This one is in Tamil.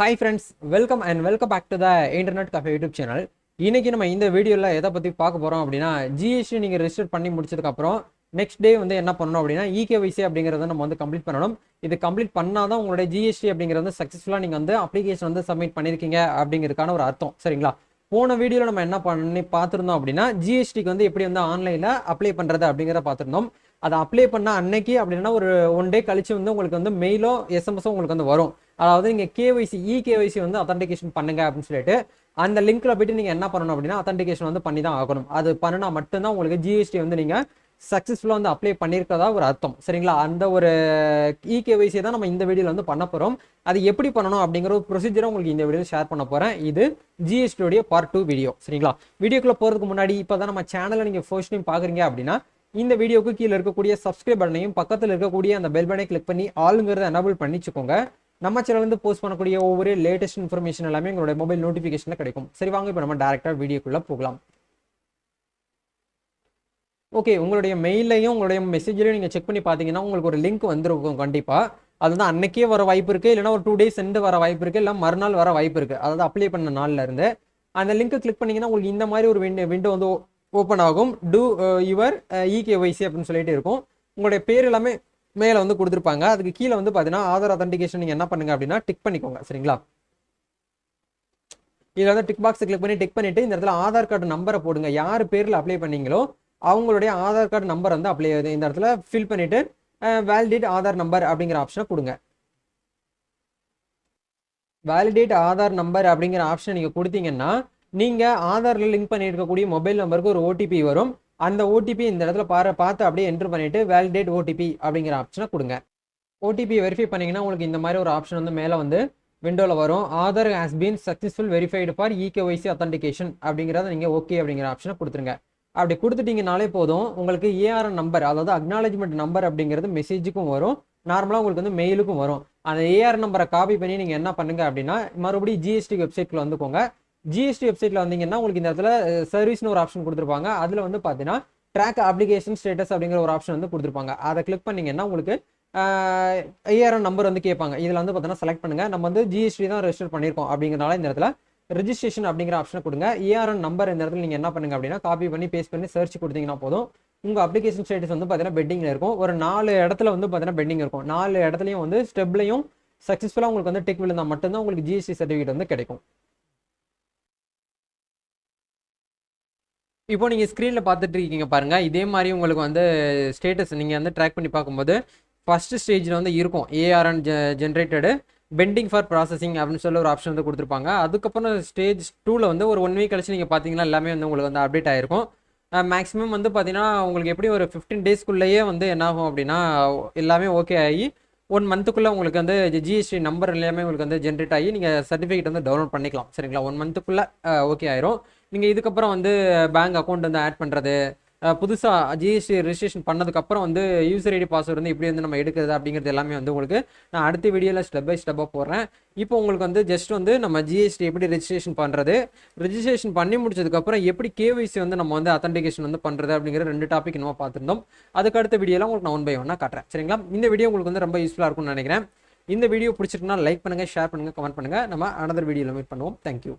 Hi friends, welcome back to the Internet Cafe YouTube channel. இன்னைக்கு நம்ம இந்த வீடியோல எதை பத்தி பார்க்க போறோம் அப்படினா GST நீங்க ரெஜிஸ்டர் பண்ணி முடிச்சதுக்கு அப்புறம் நெக்ஸ்ட் டே வந்து என்ன பண்ணனும் அப்படினா EKYC அப்படிங்கறத நம்ம வந்து கம்ப்ளீட் பண்ணனும். இது கம்ப்ளீட் பண்ணாதான் உங்களுடைய GST அப்படிங்கறது வந்து சக்சஸ்ஃபுல்லா நீங்க வந்து அப்ளிகேஷன் வந்து சப்மிட் பண்ணிருக்கீங்க அப்படிங்கிறதுக்கான ஒரு அர்த்தம். சரிங்களா? போன வீடியோல நம்ம என்ன பண்ணி பார்த்திருந்தோம் அப்படினா GSTக்கு வந்து எப்படி வந்து ஆன்லைன்ல அப்ளை பண்றது அப்படிங்கறத பார்த்திருந்தோம். அதை அப்ளை பண்ண அன்னைக்கு அப்படினா ஒரு 1 டே கழிச்சு வந்து உங்களுக்கு வந்து மெயிலோ எஸ்எம்எஸோ உங்களுக்கு வந்து வரும். அதாவது நீங்க KYC EKYC வந்து அத்தன்டிகேஷன் பண்ணுங்க அப்படின்னு சொல்லிட்டு அந்த லிங்க்ல போயிட்டு நீங்க என்ன பண்ணணும் அப்படின்னா அத்தன்டிகேஷன் வந்து பண்ணி தான் ஆகணும். அது பண்ணினா மட்டும்தான் உங்களுக்கு GST வந்து நீங்க சக்சஸ்ஃபுல்லா வந்து அப்ளை பண்ணிருக்கதா ஒரு அர்த்தம். சரிங்களா? அந்த ஒரு EKYC தான் நம்ம இந்த வீடியோல வந்து பண்ண போறோம். அது எப்படி பண்ணணும் அப்படிங்கிற ஒரு ப்ரொசீஜரை உங்களுக்கு இந்த வீடியோல ஷேர் பண்ண போறேன். இது GST உடைய பார்ட் 2 வீடியோ. சரிங்களா? வீடியோக்குள்ள போறதுக்கு முன்னாடி இப்பதான் நம்ம சேனலை நீங்க ஃபர்ஸ்ட் டைம் பாக்குறீங்க அப்படின்னா இந்த வீடியோக்கு கீழே இருக்கக்கூடிய சப்ஸ்கிரைப் பட்டனையும் பக்கத்தில் இருக்கக்கூடிய அந்த பெல் பட்டனை கிளிக் பண்ணி ஆளுங்கிறத எனேபிள் பண்ணிச்சுக்கோங்க. நம்ம சேனல்ல இருந்து போஸ்ட் பண்ணக்கூடிய ஒவ்வொரு லேட்டஸ்ட் இன்ஃபர்மேஷன் எல்லாமே உங்களுடைய மொபைல் நோட்டிஃபிகேஷன்ல கிடைக்கும். சரி வாங்க இப்போ நம்ம டைரக்டா வீடியோக்குள்ள போகலாம். ஓகே, உங்களுடைய மெயிலையும் உங்களுடைய மெசேஜ்லையும் நீங்க செக் பண்ணி பாத்தீங்கன்னா உங்களுக்கு ஒரு லிங்க் வந்திருக்கும் கண்டிப்பா. அது வந்து அன்னைக்கே வர வாய்ப்பு இருக்கு, இல்லைன்னா ஒரு 2 days சென்று வர வாய்ப்பு இருக்கு, இல்லை மறுநாள் வர வாய்ப்பு இருக்கு. அதாவது அப்ளை பண்ண நாள்ல இருந்து அந்த லிங்கை கிளிக் பண்ணீங்கன்னா உங்களுக்கு இந்த மாதிரி ஒரு விண்டோ வந்து ஓப்பன் ஆகும். டூ யுவர் EKYC அப்படின்னு சொல்லிட்டு இருக்கும். உங்களுடைய பேர் எல்லாமே மேலே வந்து கொடுத்துருப்பாங்க. அதுக்கு கீழே வந்து பார்த்தீங்கன்னா ஆதார் அத்தன்டிகேஷன் நீங்கள் என்ன பண்ணுங்க அப்படின்னா டிக் பண்ணிக்கோங்க. சரிங்களா? இதில் வந்து டிக் பாக்ஸ் கிளிக் பண்ணி டிக் பண்ணிட்டு இந்த இடத்துல ஆதார் கார்டு நம்பரை போடுங்க. யார் பேரில் அப்ளை பண்ணீங்களோ அவங்களுடைய ஆதார் கார்டு நம்பர் வந்து அப்ளை இந்த இடத்துல ஃபில் பண்ணிட்டு வேலிடேட் ஆதார் நம்பர் அப்படிங்கிற ஆப்ஷனை கொடுங்க. வேலிடேட் ஆதார் நம்பர் அப்படிங்கிற ஆப்ஷன் நீங்கள் கொடுத்தீங்கன்னா நீங்க ஆதார்ல லிங்க் பண்ணியிருக்கக்கூடிய மொபைல் நம்பருக்கு ஒரு OTP வரும். அந்த OTP இந்த இடத்துல பார்த்து அப்படியே என்டர் பண்ணிட்டு வேலிடேட் OTP அப்படிங்கிற ஆப்ஷனை கொடுங்க. OTP வெரிஃபை பண்ணீங்கன்னா உங்களுக்கு இந்த மாதிரி ஒரு ஆப்ஷன் வந்து மேலே வந்து விண்டோவில் வரும். Aadhaar has been successful verified for EKYC authentication அப்படிங்கிறத நீங்கள் ஓகே அப்படிங்கிற ஆப்ஷனை கொடுத்துருங்க. அப்படி கொடுத்துட்டீங்கனாலே போதும், உங்களுக்கு ARN நம்பர் அதாவது அக்னாலஜ்மெண்ட் நம்பர் அப்படிங்கிறது மெசேஜுக்கும் வரும், நார்மலாக உங்களுக்கு வந்து மெயிலுக்கும் வரும். அந்த ARN நம்பரை காப்பி பண்ணி நீங்கள் என்ன பண்ணுங்க அப்படின்னா மறுபடியும் GST வெப்சைட்ல வந்துக்கோங்க. GST வெப்சைட்ல வந்தீங்கன்னா உங்களுக்கு இந்த இடத்துல சர்வீஸ்னு ஒரு ஆப்ஷன் கொடுத்துருப்பாங்க. அதுல வந்து பார்த்தீங்கன்னா ட்ராக் அப்ளிகேஷன் ஸ்டேட்டஸ் அப்படிங்கிற ஒரு ஆப்ஷன் வந்து கொடுத்துருப்பாங்க. அதை கிளிக் பண்ணீங்கன்னா உங்களுக்கு ARN நம்பர் வந்து கேட்பாங்க. இதில் வந்து பார்த்தீங்கன்னா செலக்ட் பண்ணுங்க. நம்ம வந்து GST தான் ரெஜிஸ்டர் பண்ணியிருக்கோம் அப்படிங்கிறனால இந்த இடத்துல ரெஜிஸ்ட்ரேஷன் அப்படிங்கிற ஆப்ஷனை கொடுங்க. ARN நம்பர் இந்த இடத்துல நீங்கள் என்ன பண்ணுங்க அப்படின்னா காப்பி பண்ணி பேஸ்ட் பண்ணி சர்ச் கொடுத்தீங்கன்னா போதும். உங்கள் அப்ளிகேஷன் ஸ்டேட்டஸ் வந்து பார்த்தீங்கன்னா பெண்டிங்கில் இருக்கும். ஒரு 4 இடத்துல வந்து பார்த்தீங்கன்னா பெண்டிங் இருக்கும். 4 இடத்துலையும் வந்து ஸ்டெப்லையும் சக்ஸஸ்ஃபுல்லாக உங்களுக்கு வந்து டிக் விழுந்தால் மட்டும்தான் உங்களுக்கு GST சர்டிஃபிகேட் வந்து கிடைக்கும். இப்போ நீங்கள் ஸ்க்ரீனில் பார்த்துட்டு இருக்கீங்க பாருங்க. இதே மாதிரி உங்களுக்கு வந்து ஸ்டேட்டஸ் நீங்கள் வந்து ட்ராக் பண்ணி பார்க்கும்போது ஃபர்ஸ்ட் ஸ்டேஜில் வந்து இருக்கும் ARN ஜென்ரேட்டடு பெண்டிங் ஃபார் ப்ராசஸிங் அப்படின்னு சொல்லி ஒரு ஆப்ஷன் வந்து கொடுத்துருப்பாங்க. அதுக்கப்புறம் ஸ்டேஜ் 2ல் வந்து ஒரு 1 வீக் கழிச்சு நீங்கள் பார்த்தீங்கன்னா எல்லாமே வந்து உங்களுக்கு வந்து அப்டேட் ஆகிருக்கும். மேக்ஸிமம் வந்து பார்த்தீங்கன்னா உங்களுக்கு எப்படி ஒரு 15 டேஸ்க்குள்ளேயே வந்து என்ன ஆகும் அப்படின்னா எல்லாமே ஓகே ஆகி 1 மந்த்துக்குள்ளே உங்களுக்கு வந்து GST நம்பர் எல்லாமே உங்களுக்கு வந்து ஜென்ரேட் ஆகி நீங்கள் சர்டிஃபிகேட் வந்து டவுன்லோட் பண்ணிக்கலாம். சரிங்களா? 1 மந்த்துக்குள்ளே ஓகே ஆயிரும். நீங்கள் இதுக்கப்புறம் வந்து பேங்க் அக்கௌண்ட் வந்து ஆட் பண்ணுறது, புதுசாக GST ரெஜிஸ்ட்ரேஷன் பண்ணதுக்கப்புறம் வந்து யூசர் ஐடி பாஸ்வேர்டு வந்து எப்படி வந்து நம்ம எடுக்கிறது அப்படிங்கிறது எல்லாமே வந்து உங்களுக்கு நான் அடுத்த வீடியோவில் ஸ்டெப் பை ஸ்டெப்பாக போடுறேன். இப்போ உங்களுக்கு வந்து ஜஸ்ட் வந்து நம்ம GST எப்படி ரெஜிஸ்ட்ரேஷன் பண்ணுறது, ரெஜிஸ்ட்ரேஷன் பண்ணி முடிச்சதுக்கப்புறம் எப்படி KYC வந்து நம்ம வந்து அத்தன்டிகேஷன் வந்து பண்ணுறது அப்படிங்கிற 2 டாபிக் நம்ம பார்த்துருந்தோம். அதுக்கு அடுத்த வீடியோவில் உங்களுக்கு நான் 1 by 1 காட்டுறேன். சரிங்களா? இந்த வீடியோ உங்களுக்கு வந்து ரொம்ப யூஸ்ஃபுல்லாக இருக்கும்னு நினைக்கிறேன். இந்த வீடியோ பிடிச்சிருக்குன்னா லைக் பண்ணுங்கள், ஷேர் பண்ணுங்கள், கமெண்ட் பண்ணுங்கள். நம்ம அனதர் வீடியோவில் மீட் பண்ணுவோம். தேங்க்யூ.